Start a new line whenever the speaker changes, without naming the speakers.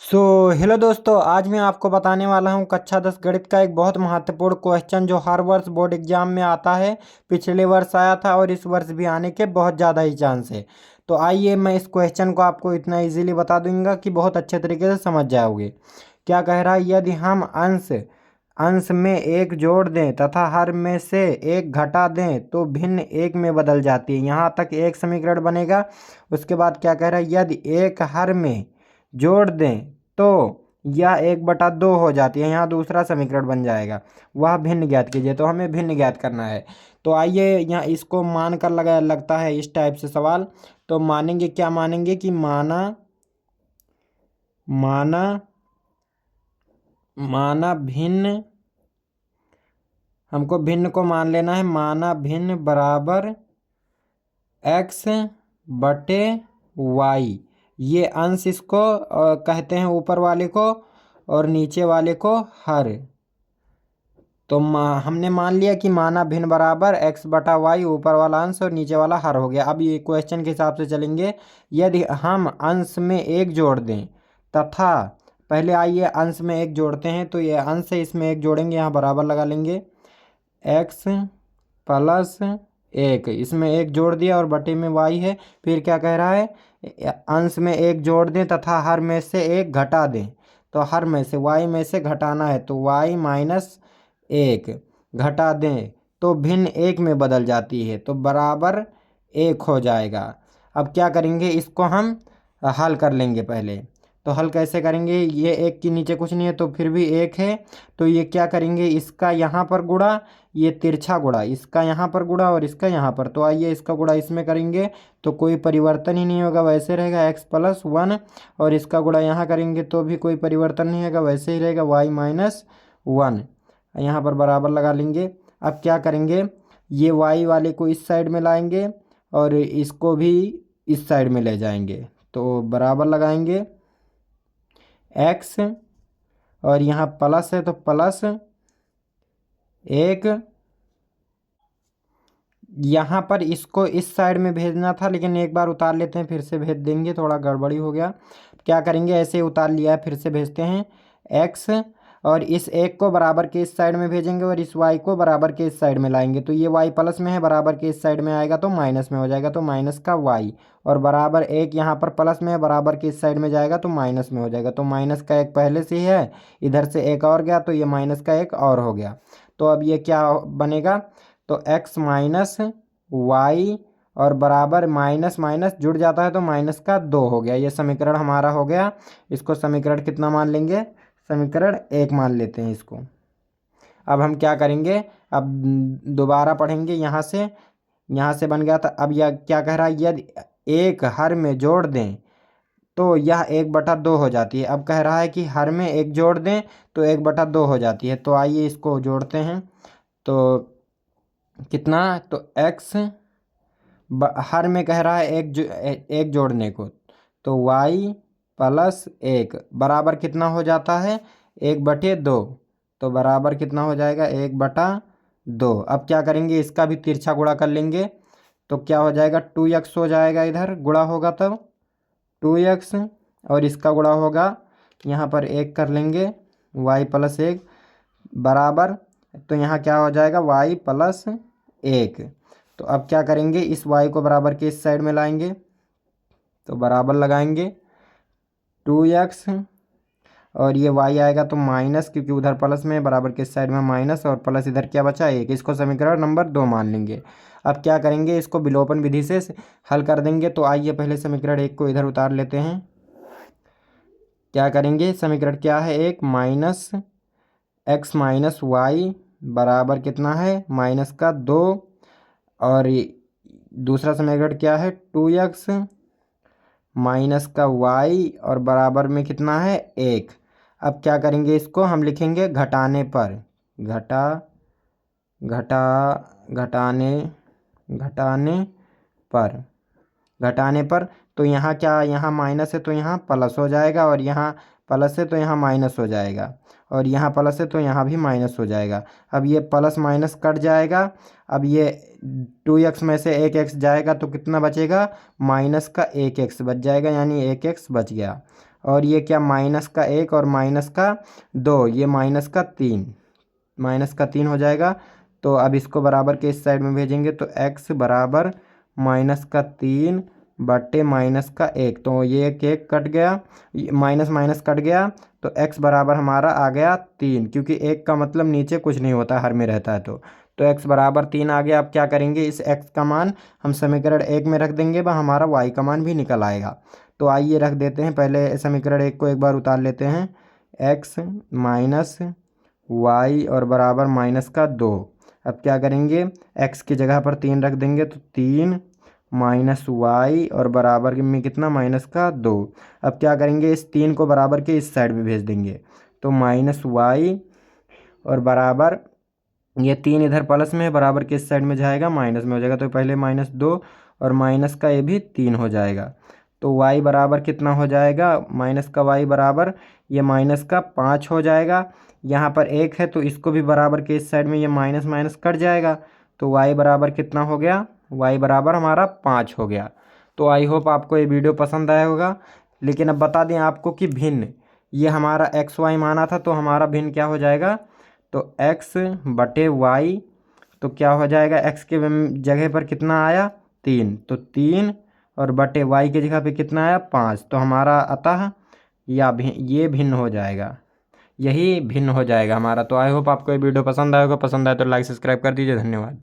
Hello दोस्तों, आज मैं आपको बताने वाला हूँ कक्षा 10 गणित का एक बहुत महत्वपूर्ण क्वेश्चन जो हर वर्ष बोर्ड एग्जाम में आता है। पिछले वर्ष आया था और इस वर्ष भी आने के बहुत ज़्यादा ही चांस है। तो आइए मैं इस क्वेश्चन को आपको इतना इजीली बता दूंगा कि बहुत अच्छे तरीके से समझ जाओगे। क्या कह रहा है, यदि हम अंश अंश में एक जोड़ दें तथा हर में से एक घटा दें तो भिन्न एक में बदल जाती है। यहाँ तक एक समीकरण बनेगा। उसके बाद क्या कह रहा है, यदि एक हर में जोड़ दें तो यह 1/2 हो जाती है। यहाँ दूसरा समीकरण बन जाएगा, वह भिन्न ज्ञात कीजिए। तो हमें भिन्न ज्ञात करना है। तो आइए यहाँ इसको मान कर लगता है इस टाइप से सवाल। तो मानेंगे, क्या मानेंगे कि माना माना माना भिन्न, हमको भिन्न को मान लेना है। माना भिन्न बराबर x बटे y। ये अंश इसको कहते हैं ऊपर वाले को, और नीचे वाले को हर। तो हमने मान लिया कि माना भिन्न बराबर x बटा y, ऊपर वाला अंश और नीचे वाला हर हो गया। अब ये क्वेश्चन के हिसाब से चलेंगे। यदि हम अंश में एक जोड़ दें तथा, पहले आइए अंश में एक जोड़ते हैं। तो ये अंश है, इसमें एक जोड़ेंगे, यहाँ बराबर लगा लेंगे। x प्लस 1, इसमें एक जोड़ दिया और बटे में y है। फिर क्या कह रहा है, अंश में एक जोड़ दें तथा हर में से एक घटा दें। तो हर में से y में से घटाना है, तो y माइनस 1 घटा दें तो भिन्न एक में बदल जाती है, तो बराबर 1 हो जाएगा। अब क्या करेंगे, इसको हम हल कर लेंगे पहले। तो हल कैसे करेंगे, ये एक के नीचे कुछ नहीं है तो फिर भी एक है। तो ये क्या करेंगे, इसका यहाँ पर गुणा, ये तिरछा गुणा, इसका यहाँ पर गुणा और इसका यहाँ पर। तो आइए इसका गुणा इसमें करेंगे तो कोई परिवर्तन ही नहीं होगा, वैसे रहेगा x प्लस 1। और इसका गुणा यहाँ करेंगे तो भी कोई परिवर्तन नहीं होगा, वैसे ही रहेगा y माइनस 1। यहाँ पर बराबर लगा लेंगे। अब क्या करेंगे, ये y वाले को इस साइड में लाएंगे और इसको भी इस साइड में ले जाएंगे। तो बराबर लगाएंगे x, और यहाँ प्लस है तो प्लस 1। यहाँ पर इसको इस साइड में भेजना था, लेकिन एक बार उतार लेते हैं, फिर से भेज देंगे, थोड़ा गड़बड़ी हो गया। क्या करेंगे, ऐसे ही उतार लिया है, फिर से भेजते हैं x, और इस एक को बराबर के इस साइड में भेजेंगे और इस y को बराबर के इस साइड में लाएंगे। तो ये y प्लस में है, बराबर के इस साइड में आएगा तो माइनस में हो जाएगा, तो माइनस का y। और बराबर 1 यहाँ पर प्लस में है, बराबर के इस साइड में जाएगा तो माइनस में हो जाएगा। तो माइनस का 1 पहले से ही है, इधर से एक और गया तो ये माइनस का 1 और हो गया। तो अब ये क्या बनेगा, तो x माइनस y और बराबर माइनस माइनस जुड़ जाता है तो माइनस का 2 हो गया। ये समीकरण हमारा हो गया। इसको समीकरण कितना मान लेंगे, समीकरण 1 मान लेते हैं इसको। अब हम क्या करेंगे, अब दोबारा पढ़ेंगे। यहाँ से बन गया था। अब यह क्या कह रहा है, यदि एक हर में जोड़ दें तो यह 1/2 हो जाती है। अब कह रहा है कि हर में एक जोड़ दें तो 1/2 हो जाती है। तो आइए इसको जोड़ते हैं। तो कितना, तो x हर में कह रहा है एक जोड़ने को, तो y प्लस 1 बराबर कितना हो जाता है, 1/2। तो बराबर कितना हो जाएगा, 1/2। अब क्या करेंगे, इसका भी तिरछा गुणा कर लेंगे। तो क्या हो जाएगा, 2x हो जाएगा, इधर गुणा होगा तब 2x, और इसका गुणा होगा, यहाँ पर 1 कर लेंगे, y प्लस 1 बराबर। तो यहाँ क्या हो जाएगा, y प्लस 1। तो अब क्या करेंगे, इस y को बराबर के इस साइड में लाएंगे, तो बराबर लगाएंगे 2x, और ये y आएगा तो माइनस, क्योंकि उधर प्लस में, बराबर के इस साइड में माइनस, और प्लस इधर क्या बचा, 1। इसको समीकरण नंबर 2 मान लेंगे। अब क्या करेंगे, इसको विलोपन विधि से हल कर देंगे। तो आइए पहले समीकरण 1 को इधर उतार लेते हैं। क्या करेंगे, समीकरण क्या है, 1 माइनस x माइनस वाई बराबर कितना है, माइनस का 2। और दूसरा समीकरण क्या है, 2x माइनस का y और बराबर में कितना है, 1। अब क्या करेंगे, इसको हम लिखेंगे घटाने पर, घटाने पर। तो यहाँ क्या, यहाँ माइनस है तो यहाँ प्लस हो जाएगा, और यहाँ प्लस है तो यहाँ माइनस हो जाएगा, और यहाँ प्लस है तो यहाँ भी माइनस हो जाएगा। अब ये प्लस माइनस कट जाएगा। अब ये 2x में से 1x जाएगा तो कितना बचेगा, माइनस का 1x बच जाएगा, यानी 1x बच गया। और ये क्या माइनस का 1 और माइनस का 2, ये माइनस का 3 हो जाएगा। तो अब इसको बराबर के इस साइड में भेजेंगे तो x बराबर -3 बटे -1, तो ये एक कट गया, माइनस माइनस कट गया, तो x बराबर हमारा आ गया 3, क्योंकि 1 का मतलब नीचे कुछ नहीं होता, हर में रहता है। तो x बराबर 3 आ गया। अब क्या करेंगे, इस x का मान हम समीकरण 1 में रख देंगे, वह हमारा y का मान भी निकल आएगा। तो आइए रख देते हैं, पहले समीकरण 1 को एक बार उतार लेते हैं। x माइनस वाई और बराबर -2। अब क्या करेंगे, x की जगह पर 3 रख देंगे, तो 3 माइनस वाई और बराबर में कितना -2। अब क्या करेंगे, इस 3 को बराबर के इस साइड में भेज देंगे, तो -y और बराबर ये 3 इधर प्लस में है, बराबर के इस साइड में जाएगा माइनस में हो जाएगा, तो पहले -2 और माइनस का ये भी 3 हो जाएगा। तो y बराबर कितना हो जाएगा, माइनस का y बराबर ये माइनस का 5 हो जाएगा। यहाँ पर 1 है तो इसको भी बराबर के इस साइड में ये माइनस माइनस कट जाएगा, तो y बराबर कितना हो गया, y बराबर हमारा 5 हो गया। तो आई होप आपको ये वीडियो पसंद आया होगा। लेकिन अब बता दें आपको कि भिन्न, ये हमारा XY माना था, तो हमारा भिन्न क्या हो जाएगा, तो x बटे y, तो क्या हो जाएगा, x के जगह पर कितना आया 3, तो 3 और बटे y की जगह पे कितना आया 5, तो हमारा अतः ये भिन्न हो जाएगा, यही भिन्न हो जाएगा हमारा। तो आई होप आपको ये वीडियो पसंद आएगा, पसंद आए तो लाइक सब्सक्राइब कर दीजिए। धन्यवाद।